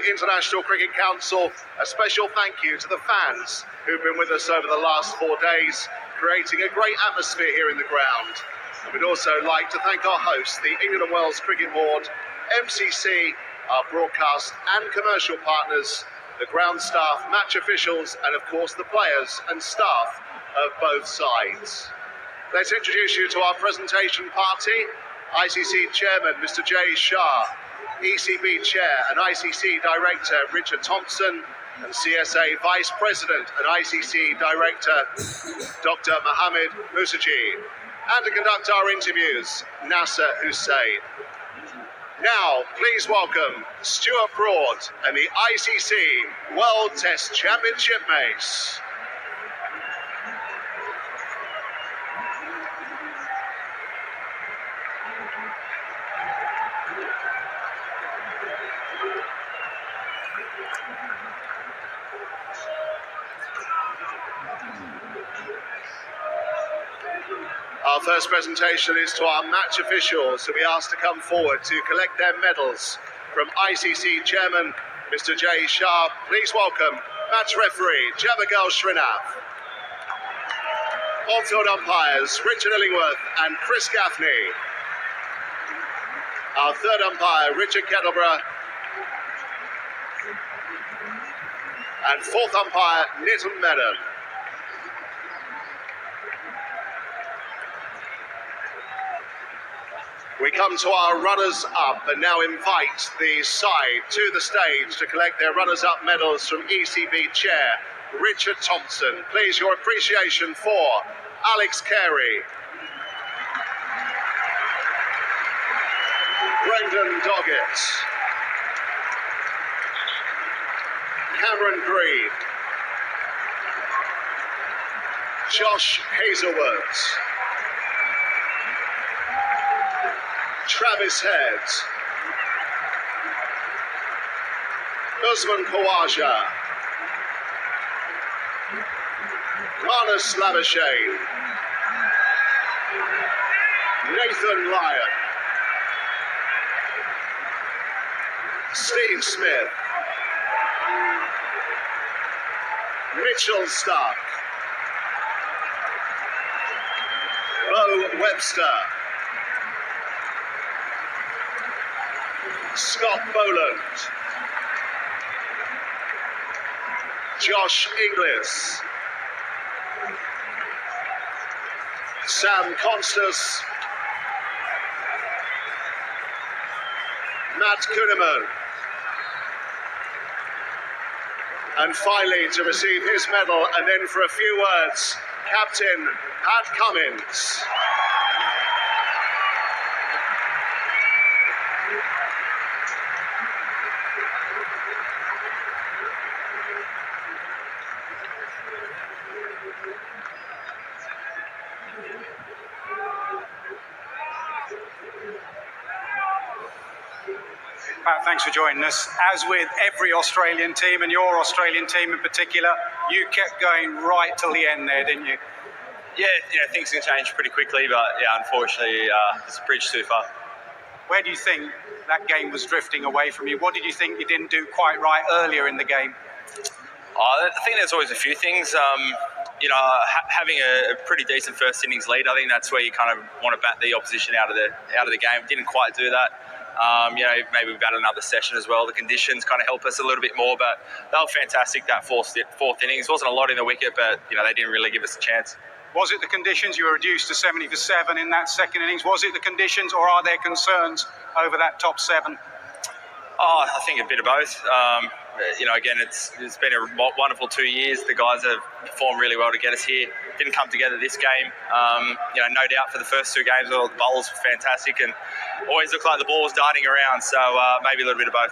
International Cricket Council, a special thank you to the fans who've been with us over the last 4 days, creating a great atmosphere here in the ground. And we'd also like to thank our hosts, the England and Wales Cricket Board, MCC, our broadcast and commercial partners, the ground staff, match officials, and of course the players and staff of both sides. Let's introduce you to our presentation party. ICC Chairman Mr. Jay Shah, ECB Chair and ICC Director Richard Thompson, and CSA Vice President and ICC Director Dr. Mohammed Musaji, and to conduct our interviews, Nasser Hussain. Now, please welcome Stuart Broad and the ICC World Test Championship mates. Our first presentation is to our match officials, who we asked to come forward to collect their medals. From ICC Chairman Mr. Jay Shah, please welcome match referee Javagal Srinath. On-field umpires Richard Illingworth and Chris Gaffney. Our third umpire Richard Kettleborough. And fourth umpire Nitin Menon. We come to our runners-up and now invite the side to the stage to collect their runners-up medals from ECB Chair Richard Thompson. Please, your appreciation for Alex Carey, Brendan Doggett, Cameron Green, Josh Hazelwood, Travis Head, Usman Khawaja, Marnus Labuschagne, Nathan Lyon, Steve Smith, Mitchell Stark, Bo Webster, Scott Boland, Josh Inglis, Sam Constas, Matt Kuhneman, and finally to receive his medal and then for a few words, Captain Pat Cummins. Pat, thanks for joining us. As with every Australian team, and your Australian team in particular, you kept going right till the end there, didn't you? Yeah, things can change pretty quickly, but yeah, unfortunately, it's a bridge too far. Where do you think that game was drifting away from you? What did you think you didn't do quite right earlier in the game? I think there's always a few things. Having a pretty decent first innings lead, I think that's where you kind of want to bat the opposition out of the game. Didn't quite do that. Maybe we've got another session as well. The conditions kind of help us a little bit more, but they were fantastic, that fourth innings. Wasn't a lot in the wicket, but they didn't really give us a chance. Was it the conditions? You were reduced to 70 for 7 in that second innings. Was it the conditions, or are there concerns over that top 7? I think a bit of both. Again, it's been a wonderful 2 years. The guys have performed really well to get us here. Didn't come together this game. No doubt for the first 2 games, the bowls were fantastic and always looked like the ball was darting around. So maybe a little bit of both.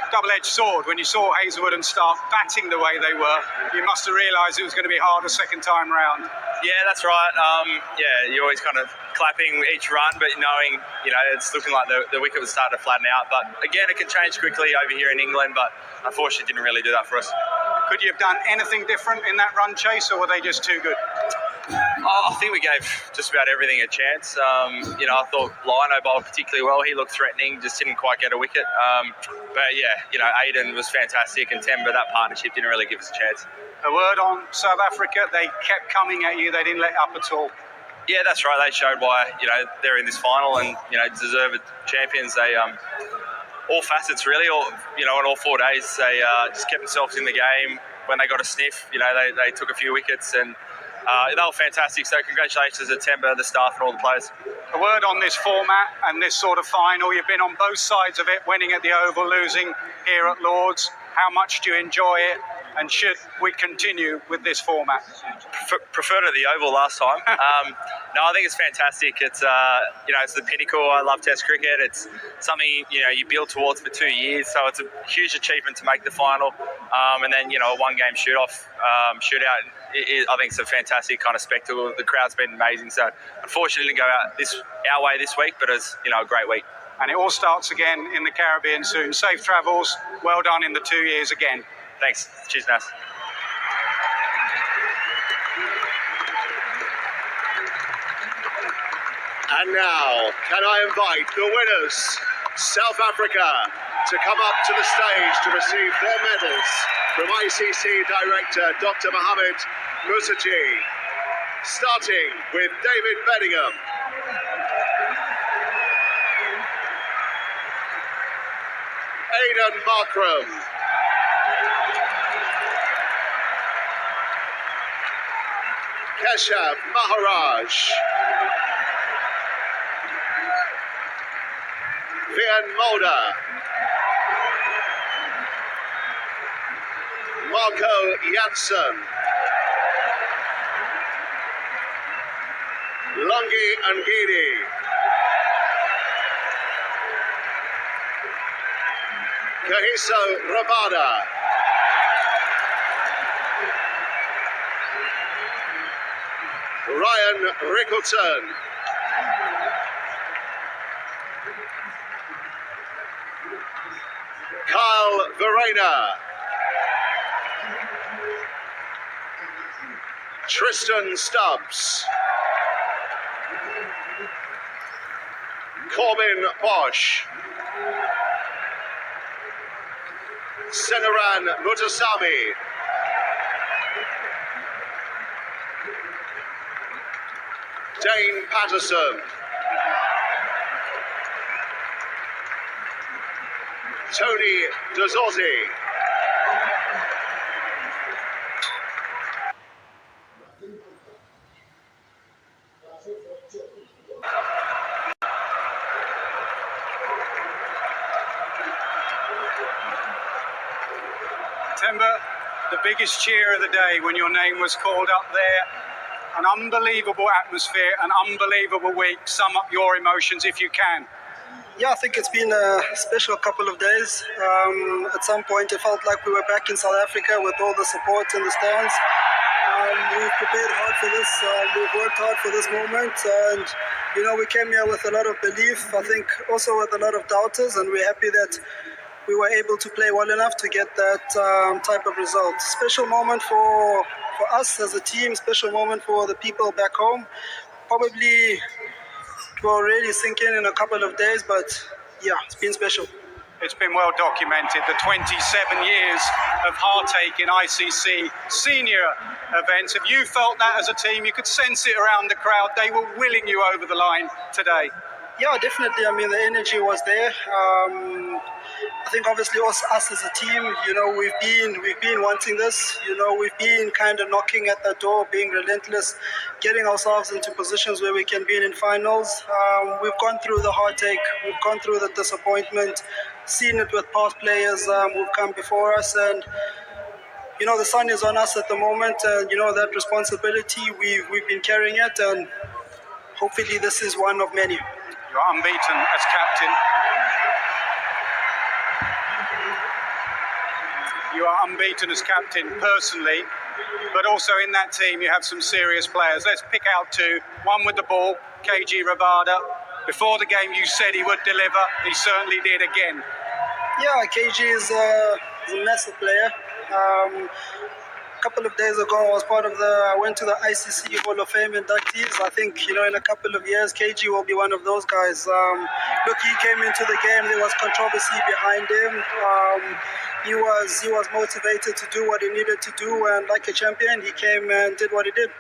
Double-edged sword. When you saw Hazelwood and Stark batting the way they were, you must have realised it was going to be harder second time round. Yeah, that's right. You're always kind of clapping each run, but knowing, it's looking like the wicket was starting to flatten out. But again, it can change quickly over here in England, but unfortunately didn't really do that for us. Could you have done anything different in that run chase, or were they just too good? I think we gave just about everything a chance. I thought Lino bowled particularly well. He looked threatening, just didn't quite get a wicket. But yeah, Aiden was fantastic, and Temba, that partnership didn't really give us a chance. A word on South Africa, they kept coming at you, they didn't let up at all. Yeah, that's right. They showed why they're in this final, and deserved champions. They all facets really, in all 4 days, they just kept themselves in the game. When they got a sniff, they took a few wickets, and they were fantastic. So congratulations to Temba, the staff, and all the players. A word on this format and this sort of final. You've been on both sides of it, winning at the Oval, losing here at Lord's. How much do you enjoy it? And should we continue with this format? Preferred at the Oval last time. No, I think it's fantastic. It's it's the pinnacle. I love Test cricket. It's something you build towards for 2 years. So it's a huge achievement to make the final. And then a one-game shootout. I think it's a fantastic kind of spectacle. The crowd's been amazing. So unfortunately, it didn't go out our way this week, but it's a great week. And it all starts again in the Caribbean soon. Safe travels. Well done in the 2 years again. Thanks. Cheers, Nas. And now, can I invite the winners, South Africa, to come up to the stage to receive their medals from ICC Director Dr. Mohammed Musaji. Starting with David Bedingham. Aidan Markram. Keshav Maharaj. Vian Mulder. Marco Janssen. Lungi Ngidi. Kahiso Rabada. Ryan Rickleton. Kyle Verena. Tristan Stubbs. Corbin Bosch. Senaran Mutasami. Dane Patterson. Tony Dazzotti. Temba, the biggest cheer of the day when your name was called up there. An unbelievable atmosphere, an unbelievable week. Sum up your emotions if you can. Yeah, I think it's been a special couple of days. At some point, it felt like we were back in South Africa with all the support in the stands. We've prepared hard for this. We've worked hard for this moment. And, we came here with a lot of belief, I think also with a lot of doubters. And we're happy that we were able to play well enough to get that type of result. Special moment for us as a team, special moment for the people back home. Probably will really sink in a couple of days, but yeah, it's been special. It's been well documented, the 27 years of heartache in ICC senior events. Have you felt that as a team? You could sense it around the crowd. They were willing you over the line today. Yeah, definitely. I mean, the energy was there. I think obviously us as a team, we've been wanting this. We've been kind of knocking at that door, being relentless, getting ourselves into positions where we can be in finals. We've gone through the heartache, we've gone through the disappointment, seen it with past players who've come before us, and the sun is on us at the moment, and that responsibility we've been carrying it, and hopefully this is one of many. You're unbeaten as captain. You are unbeaten as captain personally, but also in that team you have some serious players. Let's pick out two. One with the ball, KG Rabada. Before the game you said he would deliver. He certainly did again. Yeah, KG is a massive player. a couple of days ago, I went to the ICC Hall of Fame inductees. I think, in a couple of years, KG will be one of those guys. Look, he came into the game. There was controversy behind him. He was motivated to do what he needed to do, and like a champion, he came and did what he did.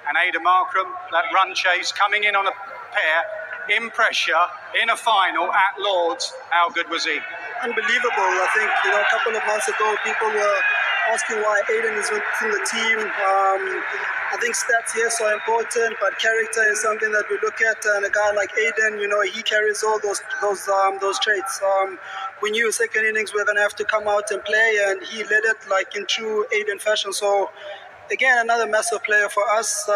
And Ada Markram, that run chase, coming in on a pair, in pressure, in a final at Lords. How good was he? Unbelievable. I think, a couple of months ago, people were asking why Aiden is within the team. I think stats, yes, are important, but character is something that we look at. And a guy like Aiden, he carries all those traits. We knew second innings we were going to have to come out and play, and he led it like in true Aiden fashion. So, again, another massive player for us.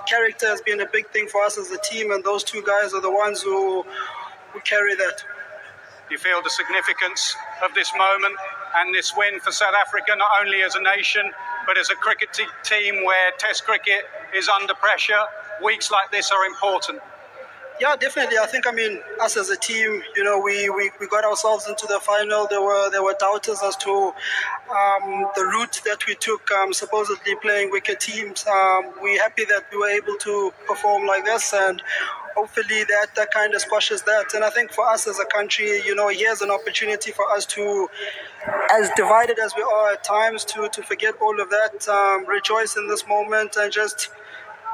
Character has been a big thing for us as a team, and those two guys are the ones who carry that. You feel the significance of this moment and this win for South Africa, not only as a nation, but as a cricket team where Test cricket is under pressure. Weeks like this are important. Yeah, definitely. I think, us as a team, we got ourselves into the final. There were doubters as to the route that we took, supposedly playing wicket teams. We're happy that we were able to perform like this, and hopefully that kind of squashes that. And I think for us as a country, here's an opportunity for us to, as divided as we are at times, to forget all of that, rejoice in this moment and just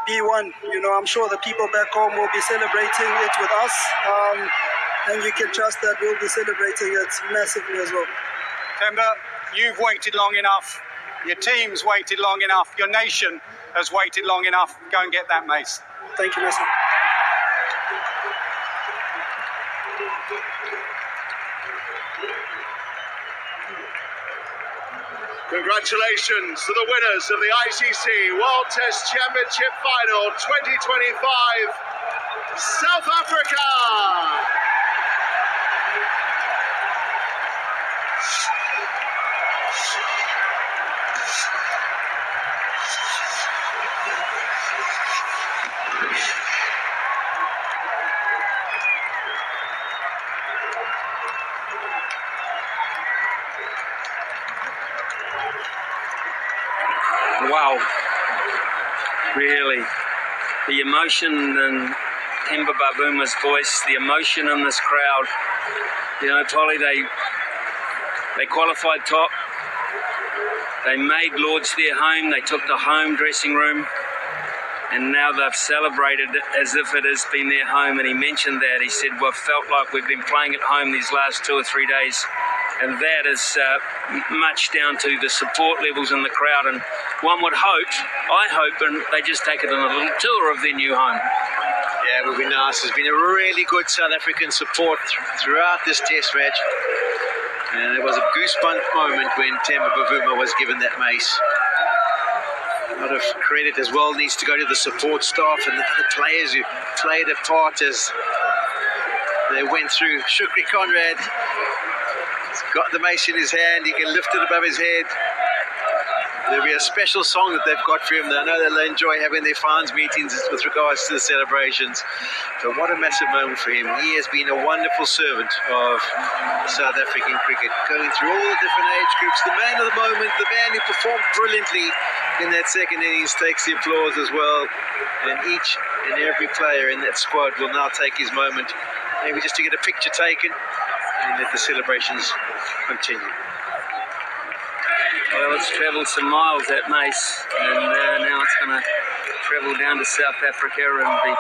be one. I'm sure the people back home will be celebrating it with us, and you can trust that we'll be celebrating it massively as well. Themba, you've waited long enough. Your team's waited long enough. Your nation has waited long enough. Go and get that, mace. Thank you, Mason. Congratulations to the winners of the ICC World Test Championship Final 2025, South Africa! Wow, really, the emotion in Themba Babuma's voice, the emotion in this crowd. Polly, they qualified top, they made Lords their home, they took the home dressing room, and now they've celebrated as if it has been their home. And he mentioned that, he said, we've felt like we've been playing at home these last 2 or 3 days. And that is much down to the support levels in the crowd. And one would hope, I hope, and they just take it on a little tour of their new home. Yeah, it would be nice. There's been a really good South African support throughout this test match. And it was a goosebump moment when Themba Bavuma was given that mace. A lot of credit as well needs to go to the support staff and the other players who played a part as they went through. Cric Conrad got the mace in his hand, he can lift it above his head. There'll be a special song that they've got for him. I know they'll enjoy having their fans meetings with regards to the celebrations. So what a massive moment for him. He has been a wonderful servant of South African cricket, going through all the different age groups. The man of the moment, the man who performed brilliantly in that second innings, takes the applause as well. And each and every player in that squad will now take his moment, maybe just to get a picture taken, and let the celebrations continue. Well, it's travelled some miles, that mace, and now it's going to travel down to South Africa and be